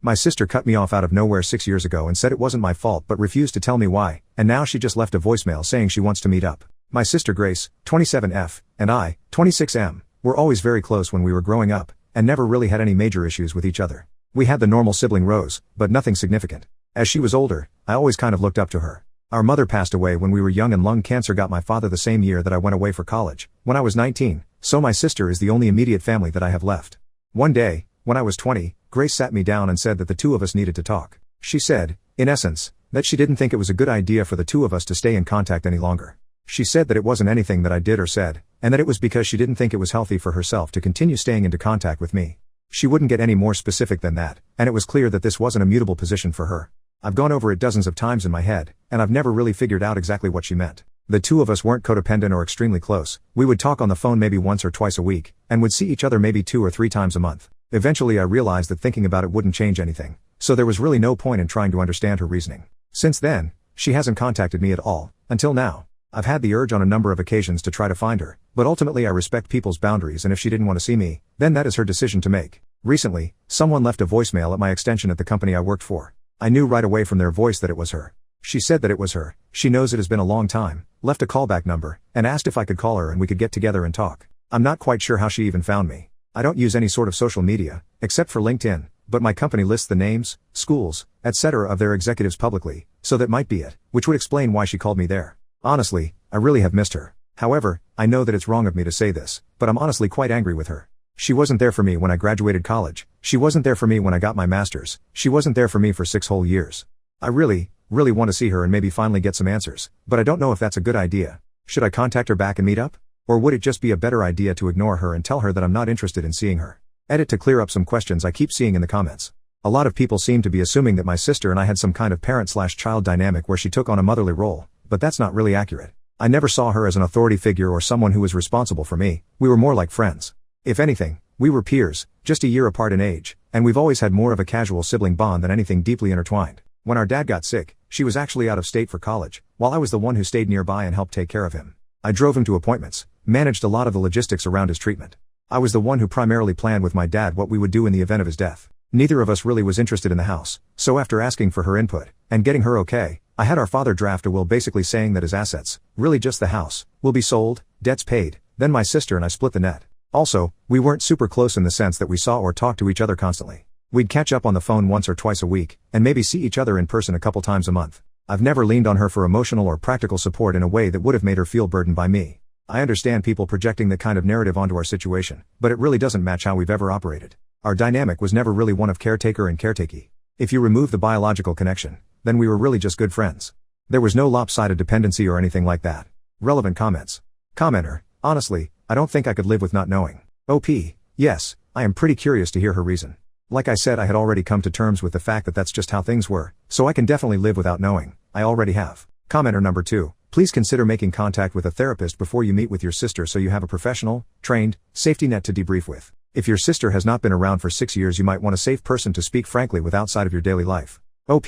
My sister cut me off out of nowhere 6 years ago and said it wasn't my fault but refused to tell me why, and now she just left a voicemail saying she wants to meet up. My sister Grace, 27F, and I, 26M, were always very close when we were growing up, and never really had any major issues with each other. We had the normal sibling rows, but nothing significant. As she was older, I always kind of looked up to her. Our mother passed away when we were young and lung cancer got my father the same year that I went away for college, when I was 19, so my sister is the only immediate family that I have left. One day, when I was 20, Grace sat me down and said that the two of us needed to talk. She said, in essence, that she didn't think it was a good idea for the two of us to stay in contact any longer. She said that it wasn't anything that I did or said, and that it was because she didn't think it was healthy for herself to continue staying into contact with me. She wouldn't get any more specific than that, and it was clear that this wasn't a mutable position for her. I've gone over it dozens of times in my head, and I've never really figured out exactly what she meant. The two of us weren't codependent or extremely close. We would talk on the phone maybe once or twice a week, and would see each other maybe 2 or 3 times a month. Eventually I realized that thinking about it wouldn't change anything, so there was really no point in trying to understand her reasoning. Since then, she hasn't contacted me at all, until now. I've had the urge on a number of occasions to try to find her, but ultimately I respect people's boundaries, and if she didn't want to see me, then that is her decision to make. Recently, someone left a voicemail at my extension at the company I worked for. I knew right away from their voice that it was her. She said that it was her, she knows it has been a long time, left a callback number, and asked if I could call her and we could get together and talk. I'm not quite sure how she even found me. I don't use any sort of social media, except for LinkedIn, but my company lists the names, schools, etc. of their executives publicly, so that might be it, which would explain why she called me there. Honestly, I really have missed her. However, I know that it's wrong of me to say this, but I'm honestly quite angry with her. She wasn't there for me when I graduated college, she wasn't there for me when I got my master's, she wasn't there for me for 6 whole years. I really want to see her and maybe finally get some answers, but I don't know if that's a good idea. Should I contact her back and meet up? Or would it just be a better idea to ignore her and tell her that I'm not interested in seeing her? Edit to clear up some questions I keep seeing in the comments. A lot of people seem to be assuming that my sister and I had some kind of parent/child dynamic where she took on a motherly role, but that's not really accurate. I never saw her as an authority figure or someone who was responsible for me. We were more like friends. If anything, we were peers, just a year apart in age, and we've always had more of a casual sibling bond than anything deeply intertwined. When our dad got sick, she was actually out of state for college, while I was the one who stayed nearby and helped take care of him. I drove him to appointments, managed a lot of the logistics around his treatment. I was the one who primarily planned with my dad what we would do in the event of his death. Neither of us really was interested in the house, so after asking for her input, and getting her okay, I had our father draft a will basically saying that his assets, really just the house, will be sold, debts paid, then my sister and I split the net. Also, we weren't super close in the sense that we saw or talked to each other constantly. We'd catch up on the phone once or twice a week, and maybe see each other in person a couple times a month. I've never leaned on her for emotional or practical support in a way that would have made her feel burdened by me. I understand people projecting that kind of narrative onto our situation, but it really doesn't match how we've ever operated. Our dynamic was never really one of caretaker and caretakee. If you remove the biological connection, then we were really just good friends. There was no lopsided dependency or anything like that. Relevant comments. Commenter, honestly, I don't think I could live with not knowing. OP, yes, I am pretty curious to hear her reason. Like I said, I had already come to terms with the fact that that's just how things were, so I can definitely live without knowing. I already have. Commenter number 2, please consider making contact with a therapist before you meet with your sister so you have a professional, trained, safety net to debrief with. If your sister has not been around for 6 years, you might want a safe person to speak frankly with outside of your daily life. OP,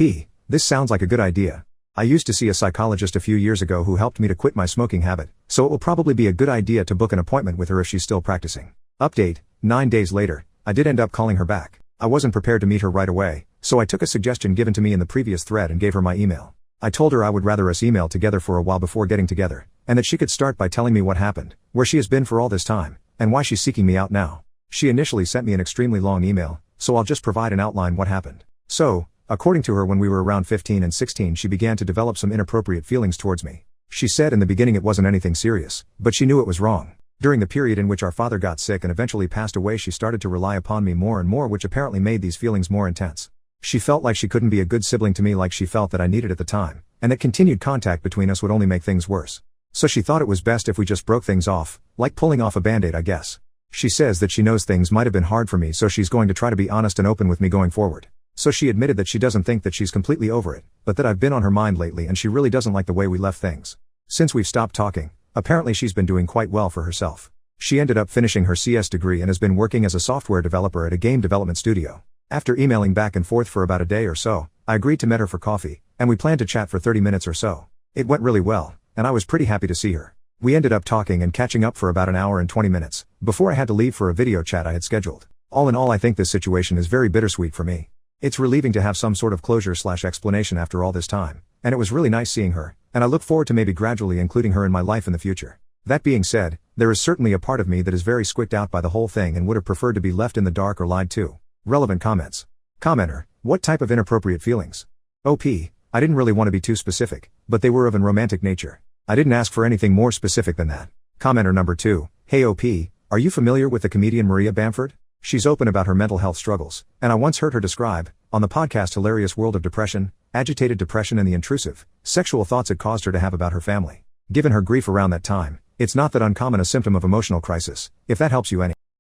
this sounds like a good idea. I used to see a psychologist a few years ago who helped me to quit my smoking habit, so it will probably be a good idea to book an appointment with her if she's still practicing. Update, 9 days later, I did end up calling her back. I wasn't prepared to meet her right away, so I took a suggestion given to me in the previous thread and gave her my email. I told her I would rather us email together for a while before getting together, and that she could start by telling me what happened, where she has been for all this time, and why she's seeking me out now. She initially sent me an extremely long email, so I'll just provide an outline what happened. So, according to her, when we were around 15 and 16 she began to develop some inappropriate feelings towards me. She said in the beginning it wasn't anything serious, but she knew it was wrong. During the period in which our father got sick and eventually passed away, she started to rely upon me more and more, which apparently made these feelings more intense. She felt like she couldn't be a good sibling to me like she felt that I needed at the time, and that continued contact between us would only make things worse. So she thought it was best if we just broke things off, like pulling off a band-aid, I guess. She says that she knows things might have been hard for me, so she's going to try to be honest and open with me going forward. So she admitted that she doesn't think that she's completely over it, but that I've been on her mind lately and she really doesn't like the way we left things. Since we've stopped talking, apparently she's been doing quite well for herself. She ended up finishing her CS degree and has been working as a software developer at a game development studio. After emailing back and forth for about a day or so, I agreed to meet her for coffee, and we planned to chat for 30 minutes or so. It went really well, and I was pretty happy to see her. We ended up talking and catching up for about an hour and 20 minutes, before I had to leave for a video chat I had scheduled. All in all, I think this situation is very bittersweet for me. It's relieving to have some sort of closure/explanation after all this time, and it was really nice seeing her, and I look forward to maybe gradually including her in my life in the future. That being said, there is certainly a part of me that is very squicked out by the whole thing and would have preferred to be left in the dark or lied to. Relevant comments. Commenter, what type of inappropriate feelings? OP, I didn't really want to be too specific, but they were of an romantic nature. I didn't ask for anything more specific than that. Commenter number 2, hey OP, are you familiar with the comedian Maria Bamford? She's open about her mental health struggles, and I once heard her describe, on the podcast Hilarious World of Depression, agitated depression and the intrusive, sexual thoughts it caused her to have about her family. Given her grief around that time, it's not that uncommon a symptom of emotional crisis, if that helps you any.